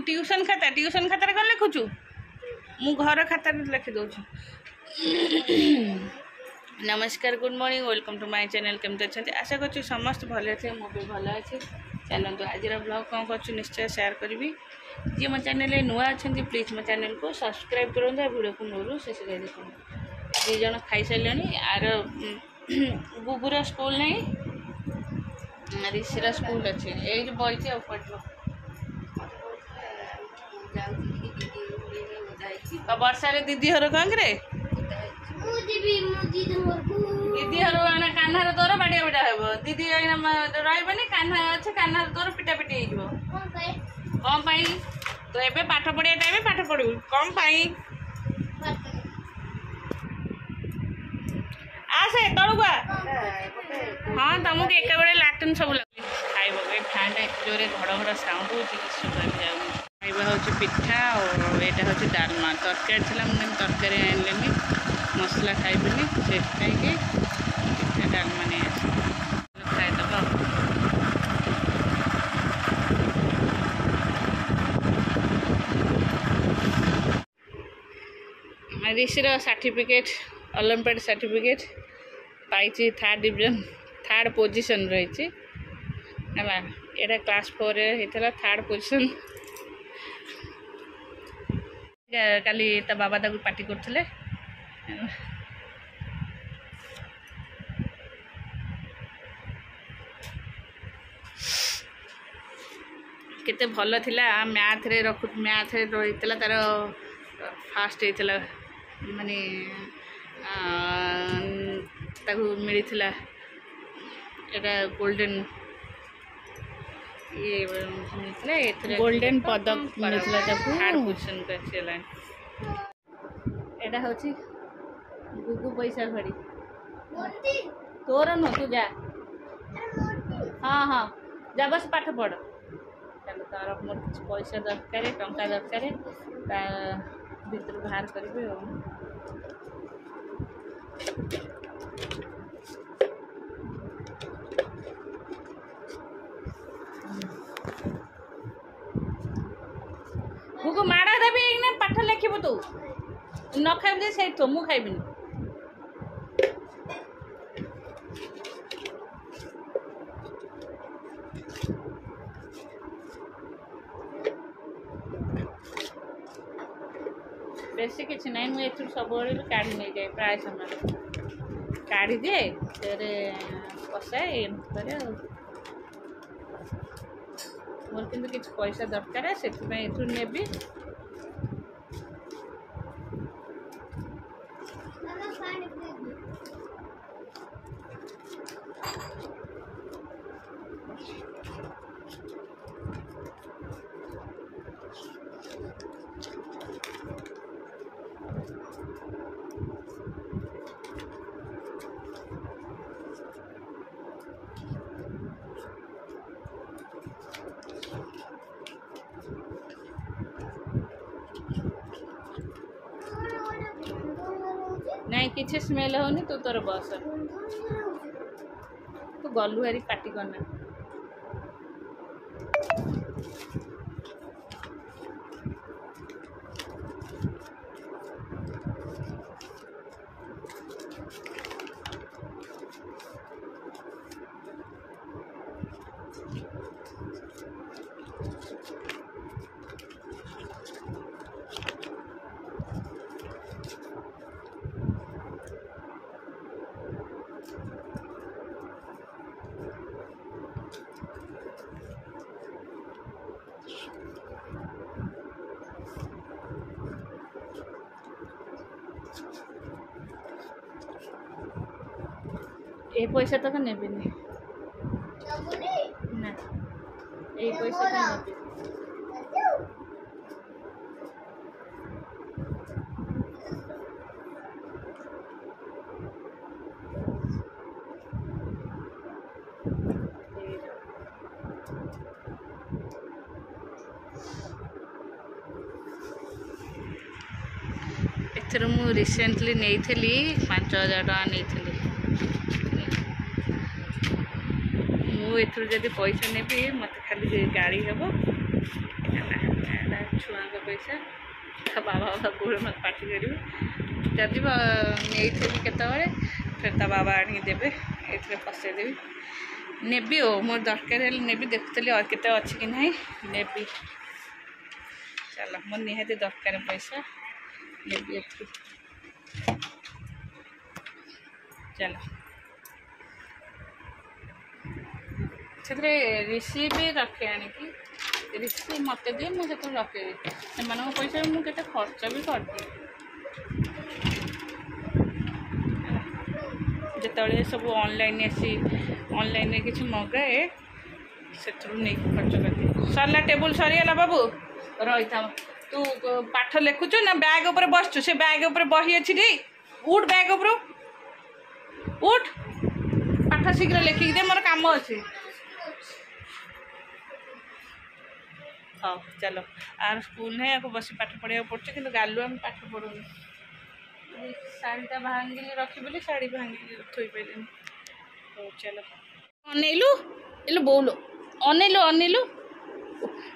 Tuition खाता कौन लिखुचु मु घर खाता लिखी दौर। नमस्कार good morning welcome to my channel केमती अच्छा आशा कर समस्त भले थे मु भी भल अच्छे। चलते आज ब्लॉग कौन कर निश्चय शेयर करी जी मो चैनल नुआ अच्छा प्लीज मो चैनल को सब्सक्राइब करूँ वीडियो को नूरू शेष देखो दीज खाई सारे आर गुगुरा स्कूल नहीं ऋषिरा स्कूल अच्छे ये बड़ी वर्षा रे दीदी हर कौन रे दीदी हर कान्हार तोर बाड़िया बेटा हे दीदी रही कान्हा अच्छे कान्हार तोर पिटा पिटी हो कौन पाई तो एबे पाठ पढ़िया टाइम पाठ पढ़ू कौन पाई आसे तलुक हाँ तुमको एक बड़े लाट्रिन सब लगे खाइब फैन जोरे घड़ साउंड हो खाइबा हूँ पिठा और यहाँ हूँ डालमा तरकारी थी मुझे तरकारी आनलेनी मसला खाइबी से पिठा डालमा नहीं आस खाईदब ऋषिर सर्टिफिकेट ओलंपियाड सर्टिफिकेट पाई थर्ड डिवीजन थर्ड पोजीशन रही है ये क्लास 4 होता थर्ड पोजीशन काली ता बाबा ताकू पार्टी करथिले केते भल थिला मैथ रे रही तार फास्ट होता माने ताकू मिली एटा गोल्डन ये मिलता गोल्डन पदक मिलता थर्ड पोजीशन को चला एटा होची गुगु पैसा भरी तोर न तू जा हाँ हाँ जा बस पाठ पढ़ चलो तार मोर कुछ पैसा दरकार टंका दरकार ता भीतर बाहर करेंगे गुगु माड़ा देवी ना पाठ लिखब तू न खाइब जे से मु खाइबिनी बेसी किसी ना मुझे सब काढ़ी नहीं जाए प्राय समय काढ़ी दिए तेरे कसाए करे मोर किंतु किसी पैसा दरकार है से नेबी नहीं किसी स्मेल होनी तू तोर बस तू गलु हारी पार्टी करना ए पैसा तक नेबिनी ना ए पैसा नेबी एथर मु रिसेंटली नहीं थी 5000 टका नहीं मुझे जब पैसा नेबी मत खाली गाड़ी हम छुआ पैसा बाबा बाबा गोड़ मत पार्टी करेंगे जदि नहीं केतवे फिर ता बाबा आनी देवे ये फसईदेवी नेबी ओ मोर दरकार है नेबी देखुली और केते अच्छी कि नहीं नेबी चलो मोर निहाती दरकार पैसा नेबी एथु चलो से ऋषि भी रखे आणिकी ऋषि मत दिए मुझे रखेदी से पैसा मुझे खर्च भी करदी जिते सब ऑनलाइन आसी ऑनलाइन किसी मगाए से नहीं खर्च कर सरला टेबुल सरीगला बाबू रही था तू पाठ लिखुचु ना बैग उपर बसचु से बैग उपर बही अच्छी उठ बैग उपर उठ पाठ शीघ्र लिखिक दे मोर काम अच्छे हाँ चलो आर स्कूल है आपको बस पाठ पढ़ा पड़े कि गालु आम पाठ पढ़ुनी शाढ़ीटा भांगिली रखी बोली शाढ़ी भांगिली थोई पारे तो चलो अनेलु इलो बोलो अनेलु अनेलु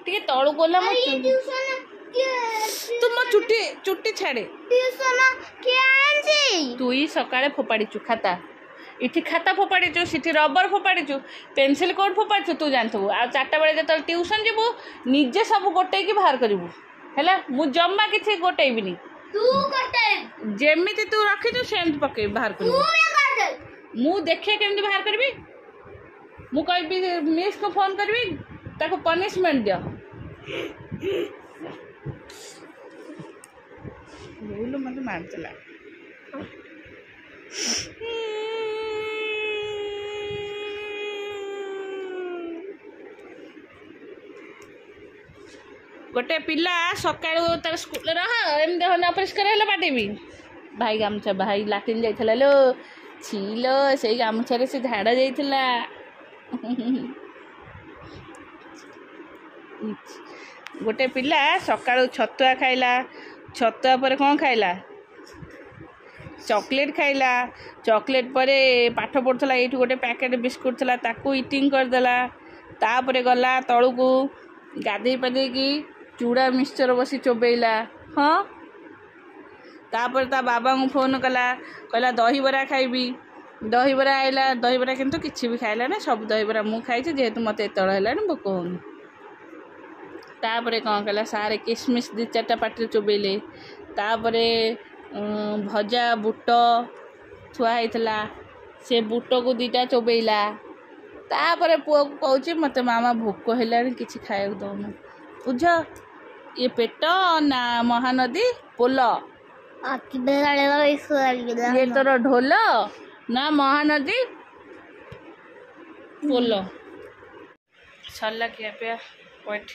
टे तलू गला तुम चुट्टी चुट्टी छाड़े तु ही सका फोपाड़ीचु खाता इटी खाता फोपाड़ीचु सीठी रबर फोपाड़ीचु पेनसिल कोड फोपाड़ीचु तू जानथु आ 4टा बेले जो ट्यूशन जीवु निजे सब गोटे बाहर करू है मु जमा किसी गोटेबी जेमिति तू रखी सेमती पकई बाहर कर मु देखे केमती बाहर करी मु कहि मिस को फोन करी ताको पनिशमेंट दियो बोलो मत मारतला गोटे पिला सका तार स्कूल एम देह न अपरिष्कार है बाटेबी भाई गामुछा भाई लाट्रिन जाइला लो छीलो से गामुछारे से झाड़ा जाइला गोटे पिला सका छतुआ खाइला छतुआ पर कौन खाइला चॉकलेट खाइला चॉकलेट पर पाठ पढ़ुला ये गोटे पैकेट बिस्कुट था ताकू इटिंग करदेला तापर गला तलू गाधे पाधेकी चूड़ा मिक्सचर बसी चोबेला हाँ तापर ता बाबा को फोन कला कहला दहीबरा खाइबी दहीबरा आइला दहीबरा किंतु किछि भी खाइला ना सब दहीबरा मु खाई जेहेतु मत एतल है भोक होनी तापर कौन कला सारे किसमिश 2-4टा पाटी चोबेले तापर भजा बुट थुआ होता से बुट को 2टा चोबेला तापर पुआ को कहूँ मत मामा भोक है किसी खाया दौन बुझ ये पेट ना महानदी पोल ये तोर ढोल ना महानदी पोल सरला खिया पिया वेट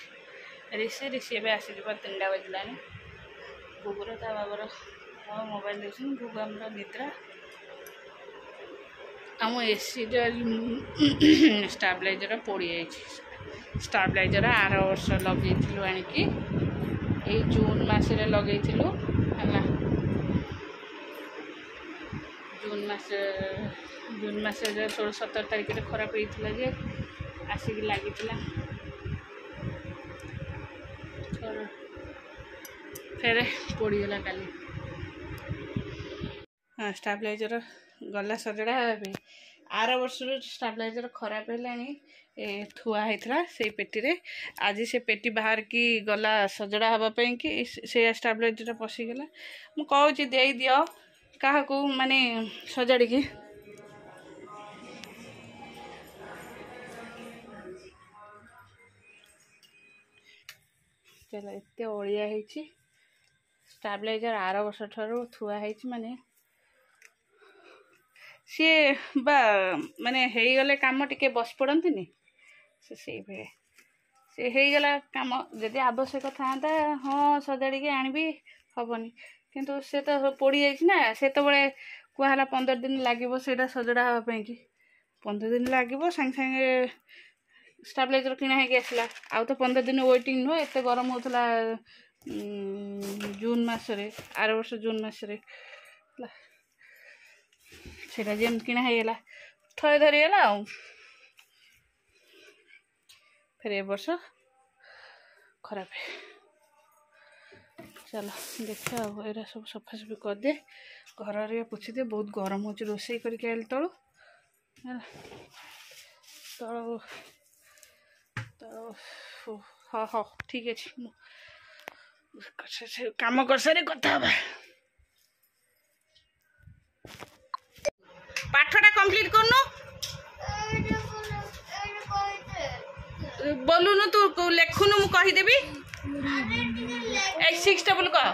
ऋषि ऋषि ए आस 3टा बजला गुगुर ता बाबर मोबाइल देखुन गुगु आम निद्रा आम एसी स्टाब्लाइजर पोड़ी स्टाब्लाइजर आर वर्ष लगे आणिकी ये जून मसरे लगे है जून मस 16-17 तारिख खराब होता जे आसिक लगी फेर पोड़गला काली हाँ स्टाब्लाइजर गला सजड़ा आर वर्ष स्टाब्लाइजर खराब है थुआ होता से पेटी रे आज से पेटी बाहर की गला सजड़ा हाँपाई कि से स्टाब्लाइजर पशिगला मु कहूँ दे दियो क्या माने सजाड़ी की चलो एत ओलिया स्टाब्लाइजर आर वर्ष ठार थुआ माने सी बा माने गले काम टिके बस पड़ती से गला काम जदि आवश्यक था हाँ सजाड़ी आनबी हेनी किंतु से तो पोड़ी जाइना से बड़े कहला 15 दिन लगे सजड़ा हाँपाई कि 15 दिन लगे सांगे सांगे स्टाब्लाइजर किणा है आसला आउ तो 15 दिन वेटिंग नुह एत गरम होता जून मसरे आर वर्ष जून मसरे सेटा जेम किणा है थरे धरीगला फिर ए वर्ष खराब है चलो देखा ये सब सफासफी करदे घर पोछीदे बहुत गरम हो रोसे करके आइल तलू तल हाँ हाँ ठीक अच्छे कम कर सारे कथा पाठटा कंप्लीट करनु बोलुनु तू लेखुनु मु कहीदेवी 6 डबल कह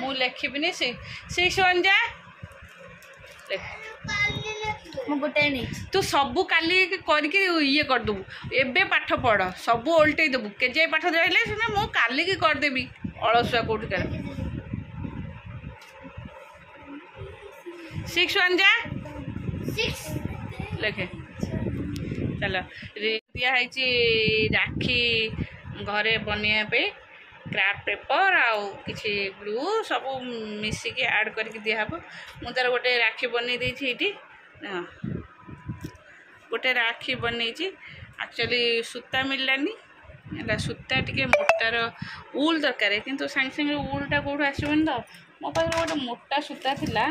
मु लेखिबिनी 6 जा गोटे नहीं तू सबू काली करके ये करदेबू एबे पाठ पढ़ सबू ओल्टे देबू केजे पाठ रहिले से मु काली की करदेबी अलसुआ कोठी कर 6 जा 6 लेखे चलो दिया है राखी घरे बनया पे क्राफ्ट पेपर आउ किसी ग्लू सब मिसिकी ऐड करके दिहब मु तार गोटे राखी बन देती हाँ गोटे राखी बन एक्चुअली सूता मिललानी है सूता टी मोटार उल दरकार किंतु सांगे सांगे उलटा कौट आसबन तो मो पास गोटे मोटा सूता थिला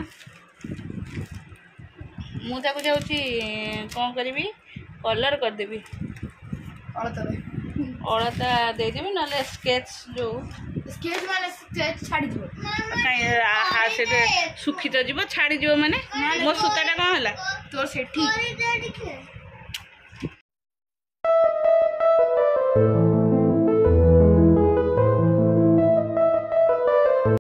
मुझे जाऊँगी कौन करी कलर करदेवी अलता देदेवी ना स्केच जो स्केच माने स्केच छाड़ी दियो कहीं से सुखी तो जीव छाड़ी जीव माने मो सूताटा कौन है तोर सेठी